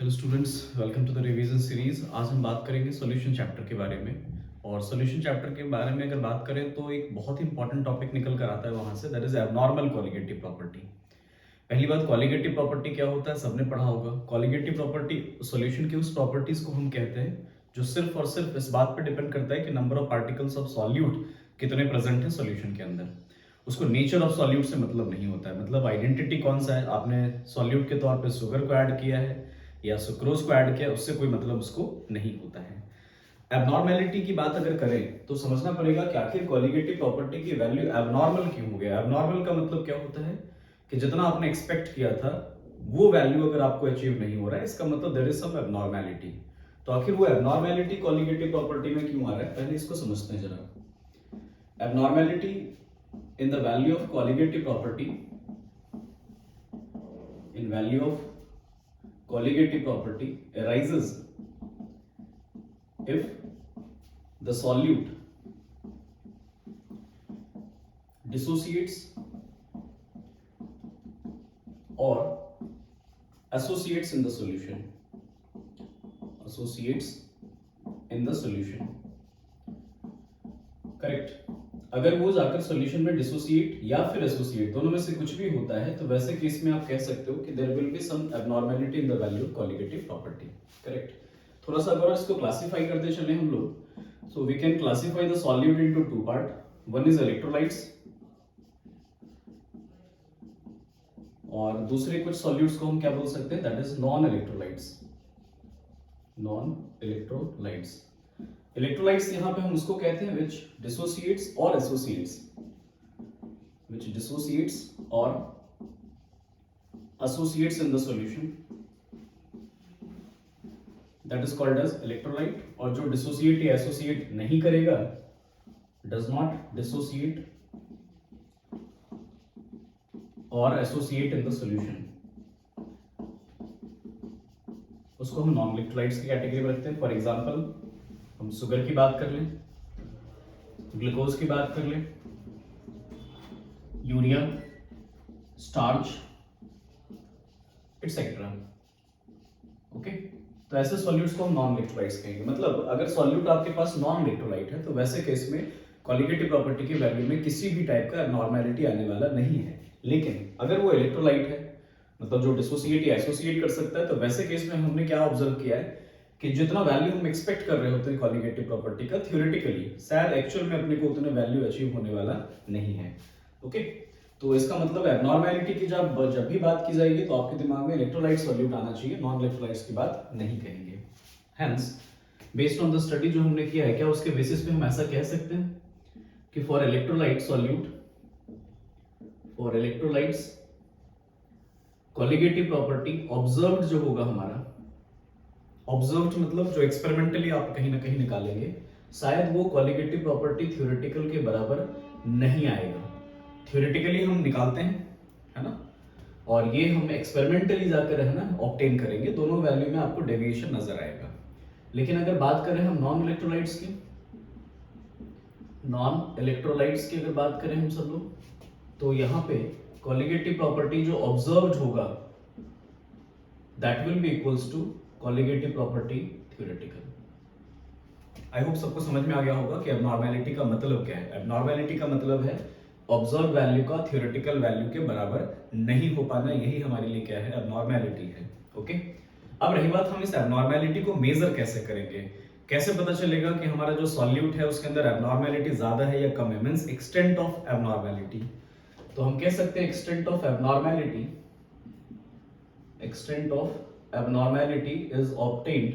Hello students, welcome to the revision series. आज हम बात करेंगे सॉल्यूशन चैप्टर के बारे में। और सॉल्यूशन चैप्टर के बारे में अगर बात करें तो एक बहुत ही इंपॉर्टेंट टॉपिक निकल कर आता है वहां से, that is abnormal colligative property. पहली बात, कॉलिगेटिव प्रॉपर्टी क्या होता है सबने पढ़ा होगा। कॉलिगेटिव प्रॉपर्टी सॉल्यूशन की उस प्रॉपर्टीज को हम कहते हैं जो सिर्फ और सिर्फ इस बात पर डिपेंड करता है कि number of particles of solute कितने प्रेजेंट है सॉल्यूशन के अंदर। उसको नेचर ऑफ सॉल्यूट से मतलब नहीं होता है, मतलब आइडेंटिटी कौन सा है, आपने सॉल्यूट के तौर पे शुगर को ऐड किया है या सुक्रोज को ऐड किया, उससे कोई मतलब उसको नहीं होता है। एबनॉर्मेलिटी की बात अगर करें तो समझना पड़ेगा कि आखिर कॉलिगेटिव प्रॉपर्टी की वैल्यू एबनॉर्मल क्यों हो गया। एबनॉर्मल का मतलब क्या होता है कि जितना आपने एक्सपेक्ट किया था वो वैल्यू अगर आपको अचीव नहीं हो रहा है, इसका मतलब देयर इज सम एबनॉर्मेलिटी। तो आखिर वो एबनॉर्मेलिटी कॉलिगेटिव प्रॉपर्टी में क्यों आ रहा है, पहले इसको समझते हैं जरा। Abnormality in the value of colligative property, in value of colligative property arises if the solute dissociates or associates in the solution, associates in the solution, correct. अगर वो जाकर सॉल्यूशन में डिसोसिएट या फिर एसोसिएट दोनों में से कुछ भी होता है तो वैसे केस में आप कह सकते हो कि there will be some abnormality in the value of colligative property, correct. थोड़ा सा अगर इसको क्लासिफाई करते चले हम लोग, so we can classify the solute into two part. One is electrolytes और दूसरे कुछ सॉल्यूट्स को हम क्या बोल सकते हैं, that is non electrolytes. Non electrolytes, electrolytes यहां पे हम उसको कहते हैं which dissociates or associates, which dissociates or associates in the solution, that is called as electrolyte। और जो dissociate या associate नहीं करेगा, does not dissociate or associate in the solution, उसको हम नॉन इलेक्ट्रोलाइट्स की कैटेगरी में रखते हैं। फॉर एग्जाम्पल हम शुगर की बात कर लें, ग्लूकोज की बात कर लें, यूरिया, स्टार्च एटसेट्रा, ओके। तो ऐसे सॉल्यूट्स को हम नॉन इलेक्ट्रोलाइट्स कहेंगे। मतलब अगर सॉल्यूट आपके पास नॉन इलेक्ट्रोलाइट है तो वैसे केस में कॉलिगेटिव प्रॉपर्टी की वैल्यू में किसी भी टाइप का एबनॉर्मेलिटी आने वाला नहीं है। लेकिन अगर वो इलेक्ट्रोलाइट है, मतलब जो डिसोसिएट या एसोसिएट कर सकता है, तो वैसे केस में हमने क्या ऑब्जर्व किया है कि जितना वैल्यू हम एक्सपेक्ट कर रहे होते हैं कॉलिगेटिव प्रॉपर्टी का, थ्योरेटिकली शायद एक्चुअल में अपने को उतने वैल्यू अचीव होने वाला नहीं है, ओके। तो इसका मतलब एबनॉर्मेलिटी की जब भी बात की जाएगी तो आपके दिमाग में इलेक्ट्रोलाइट सॉल्यूट आना चाहिए, नॉन इलेक्ट्रोलाइट्स की बात नहीं कहेंगे। Hence based on the study जो हमने किया है, क्या उसके बेसिस पे हम ऐसा कह सकते हैं कि for electrolyte solute, for electrolytes colligative property observed जो होगा हमारा, ऑब्जर्व्ड मतलब जो एक्सपेरिमेंटली आप कहीं ना कहीं निकालेंगे, शायद वो कॉलिगेटिव प्रॉपर्टी थ्योरेटिकल के बराबर नहीं आएगा। थ्योरेटिकली हम निकालते हैं, है ना, और ये हम एक्सपेरिमेंटली जाकर है ना ऑब्टेन करेंगे, दोनों वैल्यू में आपको डेविएशन नजर आएगा। लेकिन अगर बात करें हम नॉन इलेक्ट्रोलाइट्स की, नॉन इलेक्ट्रोलाइट्स की अगर बात करें हम सब लोग, तो यहाँ पे कॉलिगेटिव प्रॉपर्टी जो ऑब्जर्व्ड होगा that will be equals to colligative property theoretical. I hope सबको समझ में आ गया होगा कि एबनॉर्मेलिटी का मतलब क्या है। एबनॉर्मेलिटी का मतलब है ऑब्जर्व वैल्यू का थ्योरेटिकल वैल्यू के बराबर नहीं हो पाना, यही हमारे लिए क्या है, एबनॉर्मेलिटी है, ओके। अब रही बात, हम इस एबनॉर्मेलिटी को मेजर कैसे करेंगे, कैसे पता चलेगा कि हमारा जो सॉल्यूट है उसके अंदर एबनॉर्मेलिटी ज्यादा है या कम है, मींस एक्सटेंट ऑफ एबनॉर्मेलिटी। तो हम कह सकते हैं extent of abnormality, extent of abnormality is obtained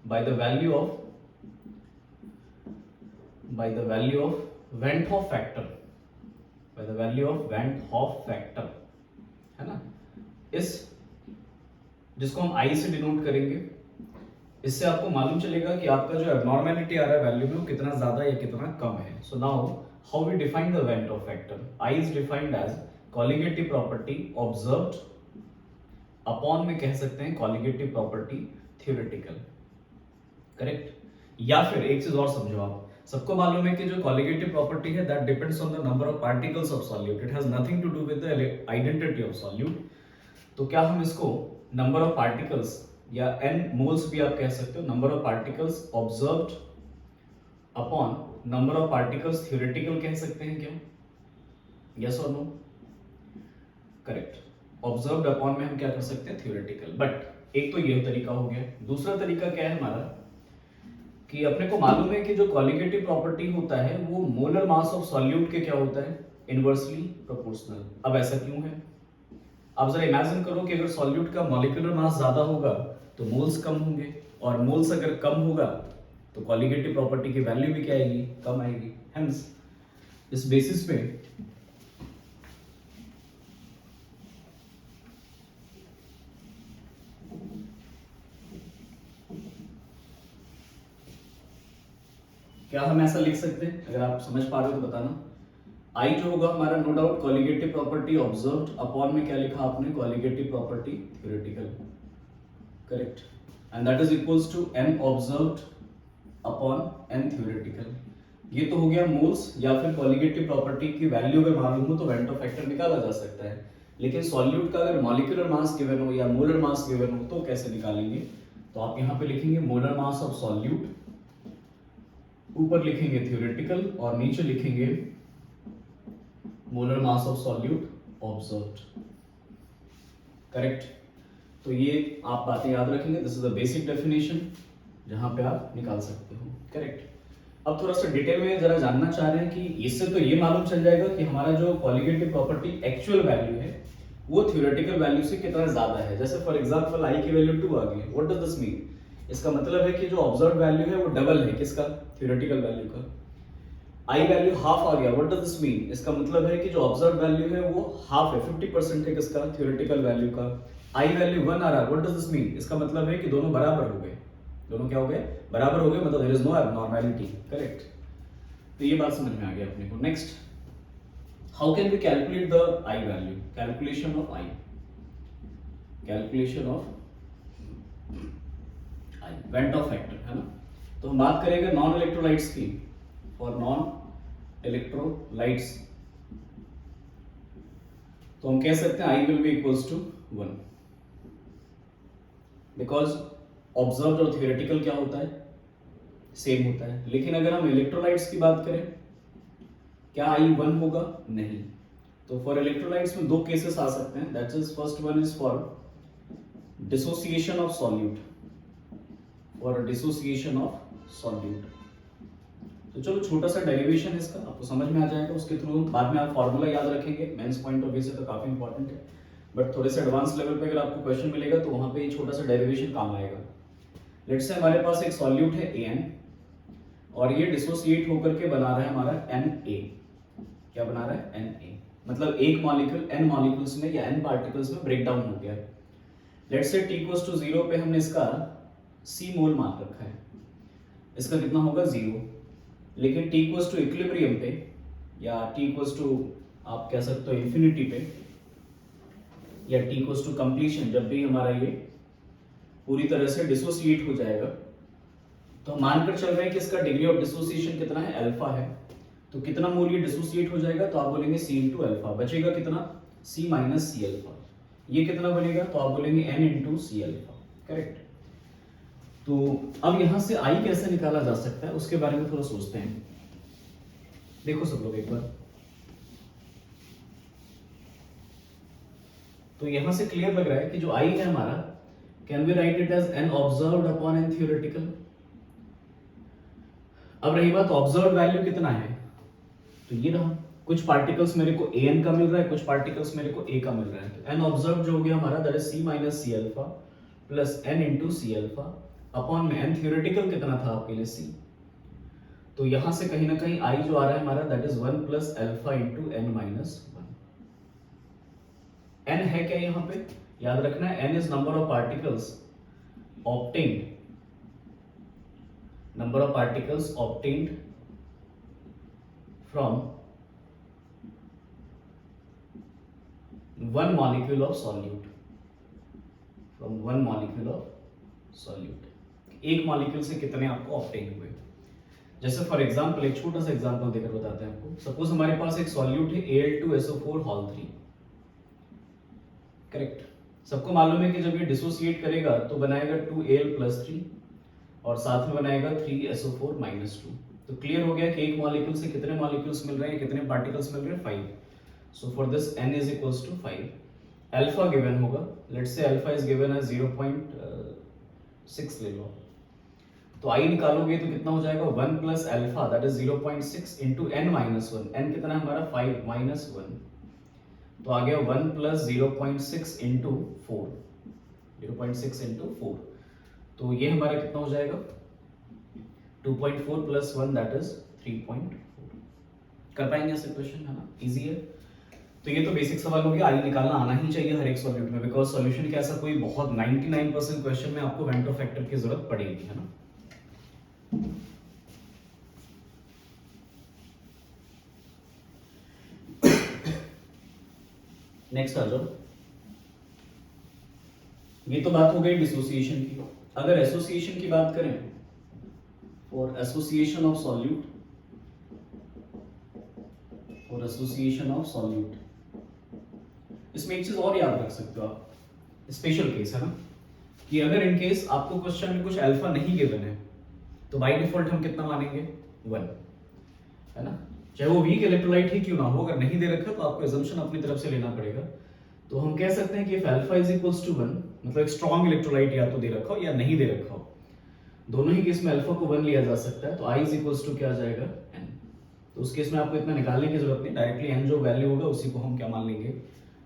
by the value of Van't Hoff factor, by the value of Van't Hoff factor, है ना। इस जिसको हम I से डिनोट करेंगे, इससे आपको मालूम चलेगा कि आपका जो एबनॉर्मेलिटी आ रहा है वैल्यू में वो कितना ज्यादा या कितना कम है। So now how we define the Van't Hoff factor? I is defined as colligative property observed upon में कह सकते हैं colligative property theoretical, करेक्ट। या फिर एक चीज और समझो आप, सबको मालूम है कि जो कॉलिगेटिव प्रॉपर्टी है that depends on the number of particles of solute, it has nothing to do with the identity of solute. तो क्या हम इसको नंबर ऑफ पार्टिकल्स या n मोल्स भी आप कह सकते हो, number of particles observed upon number of particles theoretical कह सकते हैं क्या? यस और नो? करेक्ट। ऑब्जर्व्ड अपॉन में हम क्या कर सकते हैं? थ्योरेटिकल। बट एक तो ये तरीका हो गया, दूसरा तरीका क्या है हमारा कि अपने को मालूम है कि जो कॉलिगेटिव प्रॉपर्टी होता है वो मोलर मास ऑफ सॉल्यूट के क्या होता है? Inversely proportional. अब ऐसा क्यों है? आप जरा इमेजिन करो कि अगर सॉल्यूट का मॉलिक्यूलर मास ज्यादा होगा तो मोल्स कम होंगे, और मोल्स अगर कम होगा तो कॉलिगेटिव प्रॉपर्टी की वैल्यू भी क्या आएगी? कम आएगी। हेंस इस बेसिस पे क्या हम ऐसा लिख सकते हैं? अगर आप समझ पा रहे हो तो बताना। आई जो होगा हमारा no doubt colligative property observed upon में क्या लिखा आपने? Colligative property theoretical. Correct. And that is equals to n observed upon n theoretical. ये तो हो गया मोल्स या फिर कॉलिगेटिव प्रॉपर्टी की वैल्यू अगर मालूम हो तो वेंटो फैक्टर निकाला जा सकता है, लेकिन सॉल्यूट का अगर मॉलिक्यूलर मास गिवन हो या मोलर मास गिवन हो तो कैसे निकालेंगे? तो आप यहाँ पे लिखेंगे मोलर मास ऑफ सॉल्यूट, ऊपर लिखेंगे थ्योरेटिकल और नीचे लिखेंगे molar mass of solute observed. Correct. तो ये आप बातें याद रखेंगे, this is the basic definition जहां पे आप निकाल सकते हो। करेक्ट। अब थोड़ा सा डिटेल में जरा जानना चाह रहे हैं कि इससे तो ये मालूम चल जाएगा कि हमारा जो कॉलिगेटिव प्रॉपर्टी एक्चुअल वैल्यू है वो थ्योरेटिकल वैल्यू से कितना ज्यादा है। जैसे फॉर एग्जांपल आई की वैल्यू 2 आ गई, व्हाट डज दिस मीन? इसका मतलब है कि जो ऑब्जर्व वैल्यू है वो डबल है किसका? थ्योरेटिकल वैल्यू का। आई वैल्यू हाफ आ गया, व्हाट डज दिस मीन? इसका मतलब है कि जो ऑब्जर्व वैल्यू है वो हाफ है, 50% है किसका? थ्योरेटिकल वैल्यू का। आई वैल्यू 1 आ रहा है, व्हाट डज दिस मीन? इसका मतलब है कि दोनों बराबर हो गए। दोनों क्या हो गए? बराबर हो गए, मतलब there is no abnormality. Correct. तो ये बात समझ में आ गया अपने को। Next, how can we calculate the I value? Calculation of I, calculation of I, Van't Hoff factor है ना। तो हम बात करेंगे नॉन इलेक्ट्रोलाइट्स की। फॉर नॉन इलेक्ट्रोलाइट्स तो हम कह सकते हैं I will be equals to 1, because observed और थ्योरेटिकल क्या होता है? सेम होता है। लेकिन अगर हम इलेक्ट्रोलाइट्स की बात करें, क्या आई 1 होगा? नहीं। तो फॉर इलेक्ट्रोलाइट्स में दो केसेस आ सकते हैं, that is first one is for dissociation of solute, for dissociation of solute. तो चलो छोटा सा डेरिवेशन है इसका, आपको समझ में आ जाएगा, उसके थ्रू बाद में आप फॉर्मूला याद रखेंगे। मेंस पॉइंट ऑफ व्यू से तो काफी इंपॉर्टेंट है, बट थोड़े से एडवांस लेवल पे अगर आपको क्वेश्चन मिलेगा तो वहां पे ये छोटा सा डेरिवेशन काम आएगा। लेट्स से हमारे पास एक सॉल्यूट है AN और ये डिसोसिएट होकर के बना रहा है हमारा Na। क्या बना रहा है? Na। मतलब एक मॉलिक्यूल n मॉलिक्यूल्स में या n पार्टिकल्स में ब्रेक डाउन हो गया। Let's say t equals to 0 पे हमने इसका C मोल मान रखा है, इसका कितना होगा? 0। लेकिन t इक्वल्स टू इक्विलिब्रियम पे या t इक्वल्स टू आप कह सकते हो इंफिनिटी पे या t इक्वल्स टू कंप्लीशन, जब भी हमारा ये पूरी तरह से डिसोसिएट हो जाएगा तो हम मानकर चल रहे हैं कि इसका डिग्री ऑफ डिसोसिएशन कितना है? अल्फा है। तो कितना मोल ये डिसोसिएट हो जाएगा? तो आप बोलेंगे C इंटू अल्फा। बचेगा कितना? C minus C alpha. ये कितना बनेगा? तो आप बोलेंगे N into C alpha. Correct. तो अब यहां से I कैसे निकाला जा सकता है उसके बारे में थोड़ा सोचते हैं। देखो सब लोग एक बार, तो यहां से क्लियर लग रहा है कि जो I है हमारा, can we write it as N observed upon N theoretical. अब रही बात ऑब्जर्व वैल्यू कितना है, तो ये रहा। कुछ पार्टिकल्स मेरे को AN का मिल रहा है, कुछ पार्टिकल्स मेरे को A का मिल रहा है। तो N ऑब्जर्व जो हो गया हमारा that is C minus C alpha plus N into C alpha upon में N थ्योरेटिकल कितना था आपके लिए? C। तो यहां से कहीं ना कहीं I जो आ रहा है हमारा that is 1 plus alpha into N minus 1। N है क्या यहां पे? याद रखना है N is number of particles obtained, number of particles obtained from one molecule of solute, from one molecule of solute। एक मॉलिक्यूल से कितने आपको ऑब्टेन हुए। जैसे फॉर एग्जांपल एक छोटा सा एग्जांपल देकर बताते हैं आपको। सपोज हमारे पास एक सॉल्यूट है Al2SO4 हॉल 3, करेक्ट। सबको मालूम है कि जब ये डिसोसिएट करेगा तो बनाएगा 2Al+3 और साथ में बनाएगा 3SO4-2। तो क्लियर हो गया कि एक मॉलिक्यूल से कितने मॉलिक्यूल्स मिल रहे हैं, कितने पार्टिकल्स मिल रहे हैं, 5। So for this n is equals to 5। Alpha given होगा, let's say alpha is given as 0.6 ले लो। तो आई निकालोगे तो कितना हो जाएगा, 1 plus alpha that is 0.6 into n minus 1। n कितना है हमारा, 5 माइनस 1, तो आ गया 1 प्लस 0.6 इंटू 4, 0.6 इंटू 4। तो ये हमारा कितना हो जाएगा, 2.4 प्लस 1 दैट इज 3.4। कर पाएंगे ऐसे क्वेश्चन, है ना, इजी है। तो ये तो बेसिक सवाल हो गया, आई निकालना आना ही चाहिए हर एक सॉल्यूट में, बिकॉज सॉल्यूशन के ऐसा कोई बहुत 99% क्वेश्चन में आपको वेंटो फैक्टर की जरूरत पड़ेगी, है ना। नेक्स्ट आ जाओ। ये तो बात हो गई डिसोसिएशन की। अगर एसोसिएशन की बात करें, for association of solute, for association of solute, इसमें एक चीज और याद रख सकते हो आप, स्पेशल केस है ना, कि अगर इन केस आपको क्वेश्चन में कुछ अल्फा नहीं गिवन है तो बाय डिफॉल्ट हम कितना मानेंगे, 1, है ना। चाहे वो वीक इलेक्ट्रोलाइट ही क्यों ना हो, अगर नहीं दे रखा तो आपको assumption अपनी तरफ से लेना पड़ेगा। तो हम कह सकते हैं कि if alpha is equals to 1, मतलब एक स्ट्रॉन्ग इलेक्ट्रोलाइट या तो दे रखा हो या नहीं दे रखा हो, दोनों ही केस में अल्फा को 1 लिया जा सकता है। तो I is equals to क्या आ जाएगा, n। तो उस केस में आपको इतना निकालने की जरूरत नहीं, डायरेक्टली n जो वैल्यू होगा उसी को हम क्या मान लेंगे,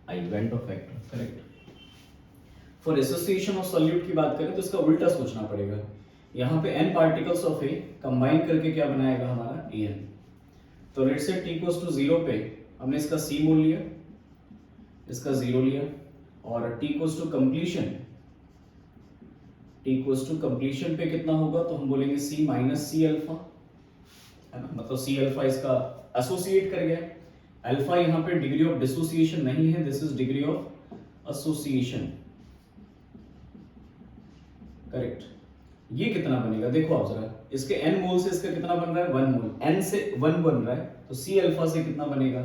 I, Vento factor, correct. For association of solute की बात करें तो इसका उल्टा सोचना पड़ेगा। यहाँ पे n particles of A combine करके क्या बनाएगा हमारा, An। तो let's say t equals to 0 पे हमने इसका c मोल लिया, इसका 0 लिया, और t equals to completion, t equals to completion पे कितना होगा, तो हम बोलेंगे c माइनस सी अल्फा, है ना, मतलब c अल्फा इसका एसोसिएट कर गया। अल्फा यहाँ पे डिग्री ऑफ डिसोसिएशन नहीं है, this is degree of association, correct. ये कितना बनेगा, देखो आप जरा, इसके n मोल से इसका कितना बन रहा है, 1 मोल, n से 1 बन रहा है, तो c अल्फा से कितना बनेगा,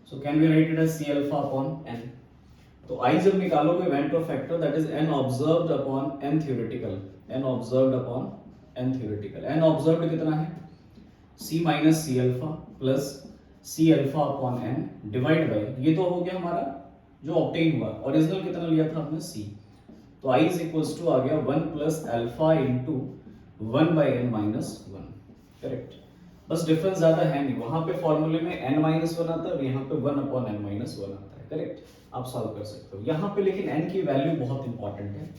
so can we write it as c alpha upon n। तो I जब निकालोगे Van't Hoff factor that is n observed upon n theoretical, n observed upon n theoretical, n observed कितना है, c minus C alpha plus c alpha upon n divide by, ये तो हो गया हमारा जो ऑब्टेन हुआ, ओरिजिनल कितना लिया था हमने, c। तो I इज इक्वल्स टू आ गया 1 plus alpha into 1 by N minus 1, correct. बस डिफरेंस ज्यादा है नहीं, वहां पे फॉर्मूले में n माइनस 1 आता है और यहाँ पे 1 अपॉन n माइनस 1 आता है, करेक्ट। आप सॉल्व कर सकते हो यहाँ पे, लेकिन n की वैल्यू बहुत इंपॉर्टेंट है।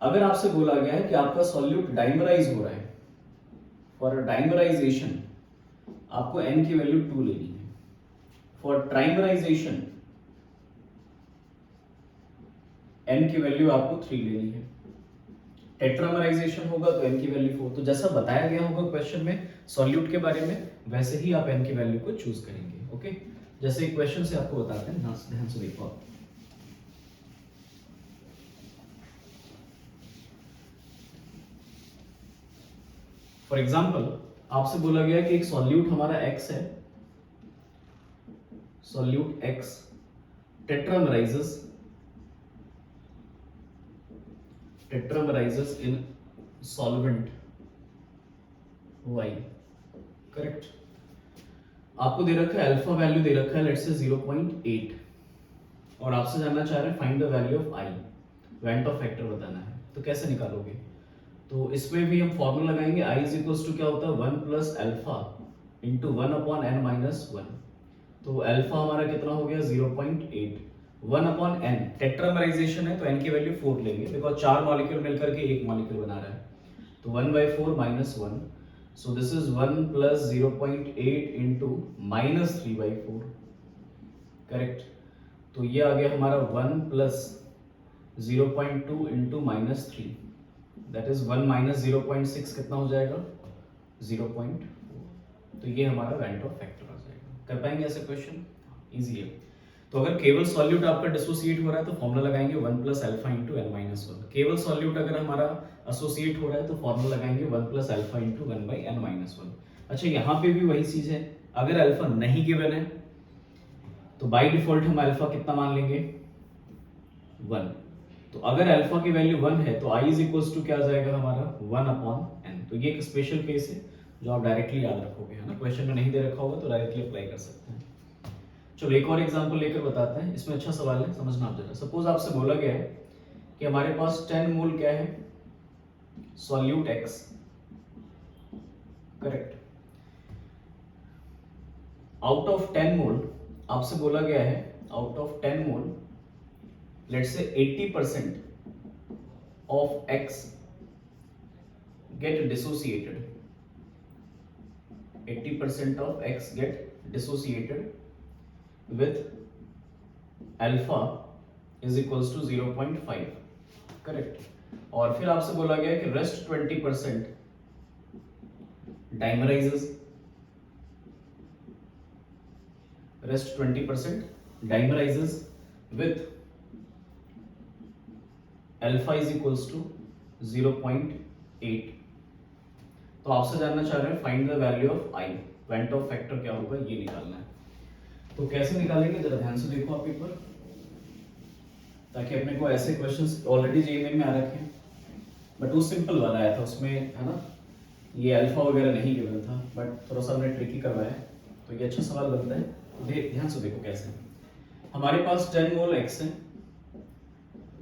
अगर आपसे बोला गया है कि आपका सॉल्यूट डाइमराइज हो रहा है, फॉर डाइमराइजेशन आपको n की वैल्यू 2 लेनी है, फॉर ट्राइमराइजेशन n की वैल्यू आपको 3 लेनी है, टेट्रामराइजेशन होगा तो n की वैल्यू 4। तो जैसा बताया गया होगा क्वेश्चन में सॉल्यूट के बारे में, वैसे ही आप n की वैल्यू को चूज करेंगे, ओके। जैसे एक क्वेश्चन से आपको बताते हैं, ध्यान से देखो आप। फॉर एग्जांपल आपसे बोला गया कि एक सॉल्यूट हमारा x है, solute x tetramerizes in solvent y, correct. आपको दे रखा है अल्फा वैल्यू दे रखा है लेट्स से 0.8 और आपसे जानना चाह रहे हैं find the value of i, Vento factor बताना है। तो कैसे निकालोगे, तो इसमें भी हम फॉर्मूला लगाएंगे, i इज इक्वल्स टू क्या होता है, 1 plus alpha into 1 upon n minus 1। तो अल्फा हमारा कितना हो गया, 0.8, 1 अपॉन n, टेट्रामराइजेशन है तो n की वैल्यू 4 लेंगे, बिकॉज 4 मॉलिक्यूल मिलकर के एक मॉलिक्यूल बना रहा है। तो 1/4 minus 1, so this is 1 plus 0.8 into minus 3/4, correct. तो ये आ गया हमारा 1 plus 0.2 into minus 3, that is 1 minus 0.6 कितना हो जाएगा, 0.4। तो ये हमारा वेंटो फैक्टर आ जाएगा। कर पाएंगे ऐसे क्वेश्चन, इजी है। तो अगर केवल सॉल्यूट आपका डिसोसिएट हो रहा है तो फॉर्मूला लगाएंगे 1 plus alpha into N minus one. केवल सॉल्यूट अगर हमारा एसोसिएट हो रहा है तो फॉर्मूला लगाएंगे 1 plus alpha into one by N minus one. अच्छा यहाँ पे भी वही चीज है, अगर अल्फा नहीं गिवन है तो बाय डिफॉल्ट हम अल्फा कितना मान लेंगे 1। तो अगर अल्फा की वैल्यू 1 है तो i इज इक्वल्स टू क्या आ जाएगा हमारा 1 अपॉन n। तो ये एक स्पेशल केस है जो आप डायरेक्टली याद रखोगे, है ना, क्वेश्चन में नहीं दे रखा होगा तो डायरेक्टली अप्लाई कर सकते हैं। चलो एक और एग्जांपल लेकर बताते हैं, इसमें अच्छा सवाल है, समझना आप जरा। सपोज आपसे बोला गया है कि हमारे पास 10 मोल क्या है solute x, correct. Out of 10 मोल आपसे बोला गया है, out of 10 mole let's say 80% of x get dissociated, 80% of x get dissociated with alpha is equals to 0.5, correct. और फिर आपसे बोला गया कि rest 20% dimerises, rest 20% dimerises with alpha is equals to 0.8। तो आपसे जानना चाह रहे हैं find the value of i, van't Hoff factor क्या होगा ये निकालना है। तो कैसे निकालेंगे जरा ध्यान से देखो आप एक बार, ताकि अपने को ऐसे क्वेश्चंस ऑलरेडी जेईई में आ रखे हैं, बट वो सिंपल वाला आया था उसमें, है ना, ये अल्फा वगैरह नहीं गिवन था, बट थोड़ा सा हमने ट्रिकी करवाया है तो ये अच्छा सवाल बनता है। तो ध्यान से देखो कैसे, हमारे पास 10 मोल x है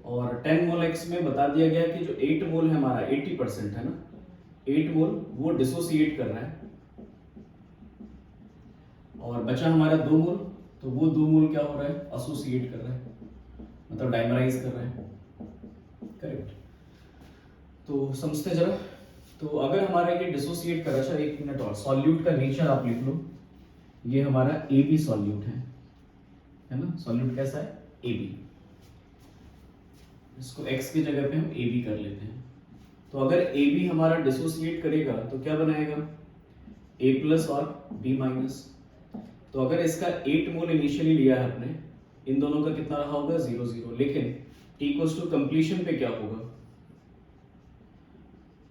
और 10 मोल x में बता दिया गया कि जो 8 मोल है हमारा 80% है ना, 8 मोल वो डिसोसिएट कर रहा है और बचा हमारा 2 मोल, तो वो 2 मोल क्या हो रहा है एसोसिएट कर रहा है, मतलब डाइमराइज कर रहा है, करेक्ट। तो समझते जरा, तो अगर हमारा ये डिसोसिएट कर रहा है, एक मिनट और, सॉल्यूट का नेचर आप लिख लो, ये हमारा ए बी सॉल्यूट है ना, सॉल्यूट कैसा है ए बी, इसको x की जगह पे हम ए बी कर लेते हैं। तो अगर ए बी हमारा डिसोसिएट करेगा तो क्या बनाएगा a प्लस और b माइनस। तो अगर इसका 8 मोल इनिशियली लिया है आपने, इन दोनों का कितना रहा होगा 0 0, लेकिन t इक्वल्स टू कंप्लीशन पे क्या होगा,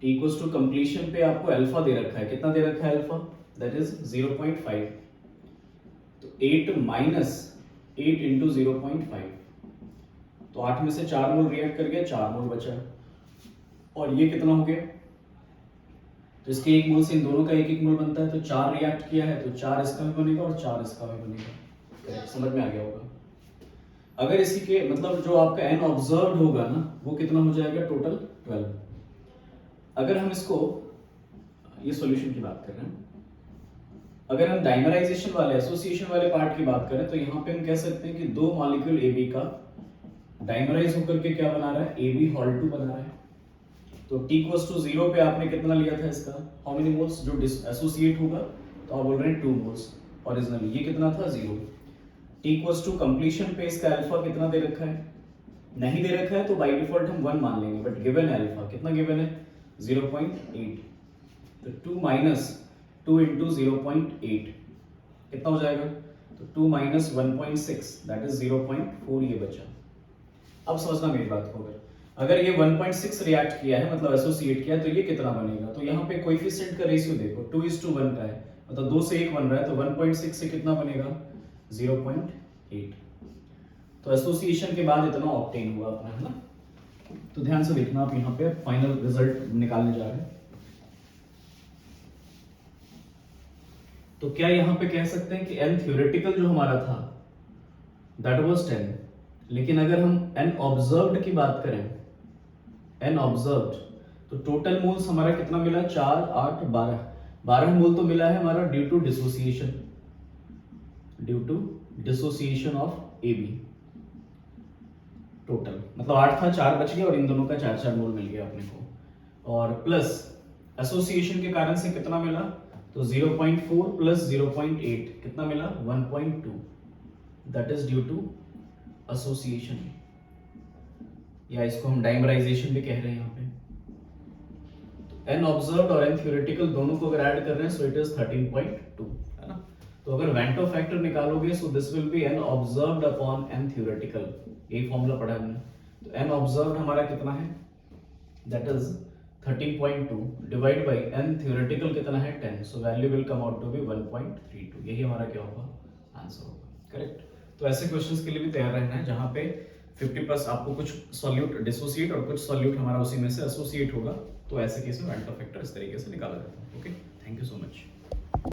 t इक्वल्स टू कंप्लीशन पे आपको अल्फा दे रखा है, कितना दे रखा है अल्फा, दैट इज 0.5। तो 8 माइनस 8 इंटू 0.5, तो 8 में से 4 मोल रिएक्ट कर गया, 4 मोल बचा, और ये कितना हो गया, तो इसके एक मोल से इन दोनों का एक एक मोल बनता है, तो 4 रिएक्ट किया है तो 4 इसका भी बनेगा और 4 इसका भी बनेगा, समझ में आ गया होगा। अगर इसी के मतलब जो आपका n ऑब्जर्व्ड होगा ना वो कितना हो जाएगा टोटल 12। अगर हम इसको, ये सॉल्यूशन की बात कर रहे हैं, अगर हम डाइमराइजेशन वाले एसोसिएशन वाले पार्ट की बात करें तो यहाँ पे हम कह सकते हैं कि 2 मॉलिक्यूल AB का डाइमराइज होकर के क्या बना रहा है AB2 बना रहा है। तो t इक्वल्स टू 0 पे आपने कितना लिया था इसका, हाउ मेनी मोल्स, जो एसोसिएट होगा तो आप बोल रहे हैं 2 मोल्स ओरिजिनली, ये कितना था 0। t इक्वल्स टू कंप्लीशन पे इसका अल्फा कितना दे रखा है, नहीं दे रखा है तो बाय डिफॉल्ट हम 1 मान लेंगे, बट गिवन है अल्फा कितना गिवन है 0.8, तो 2 माइनस 2 इंटू 0.8 कितना हो जाएगा, तो 2 माइनस 1.6 दैट इज 0.4, ये बचा। अब समझना मेरी बात को, अगर ये 1.6 रिएक्ट किया है मतलब एसोसिएट किया है तो ये कितना बनेगा, तो यहाँ पे कोएफिशिएंट का रेशियो देखो 2:1 का है, मतलब 2 से 1 बन रहा है, तो 1.6 से कितना बनेगा 0.8। तो एसोसिएशन के बाद इतना ऑब्टेन हुआ अपना, है ना। तो ध्यान से देखना आप, यहाँ पे फाइनल रिजल्ट निकालने जा रहे हैं। तो क्या यहाँ पे कह सकते हैं कि n थ्योरेटिकल जो हमारा था दैट वाज 10, लेकिन अगर हम n ऑब्जर्व्ड की बात करें, n ऑब्जर्व्ड, तो टोटल मोल्स हमारा कितना मिला 4 8 12, 12 मोल तो मिला है हमारा due to dissociation, due to dissociation of AB। Total मतलब 8 था, 4 बच गया और इन दोनों का 4 मोल मिल गया अपने को, और प्लस एसोसिएशन के कारण से कितना मिला, तो 0.4 प्लस 0.8 कितना मिला 1.2, that is due to association, या इसको हम डाइमराइजेशन भी कह रहे हैं यहाँ पे। तो n ऑब्जर्व्ड और n थ्योरेटिकल दोनों को अगर ऐड कर रहे हैं सो इट इज 13.2, है ना। तो अगर वेंटो फैक्टर निकालोगे so this will be N observed upon N theoretical, यही फॉर्मूला पढ़ा है हमने। तो एन ऑब्जर्व्ड हमारा कितना है, that is 13.2 divide by N theoretical कितना है 10, so value will come out to be 1.32, यही हमारा क्या होगा, आंसर होगा, करेक्ट। तो ऐसे क्वेश्चंस के लिए भी तैयार रहना है जहाँ पे 50+ आपको कुछ सॉल्यूट डिसोसिएट और कुछ सॉल्यूट हमारा उसी में से एसोसिएट होगा, तो ऐसे केस में वेंटो फैक्टर इस तरीके से निकाला जाता है। Okay, thank you so much.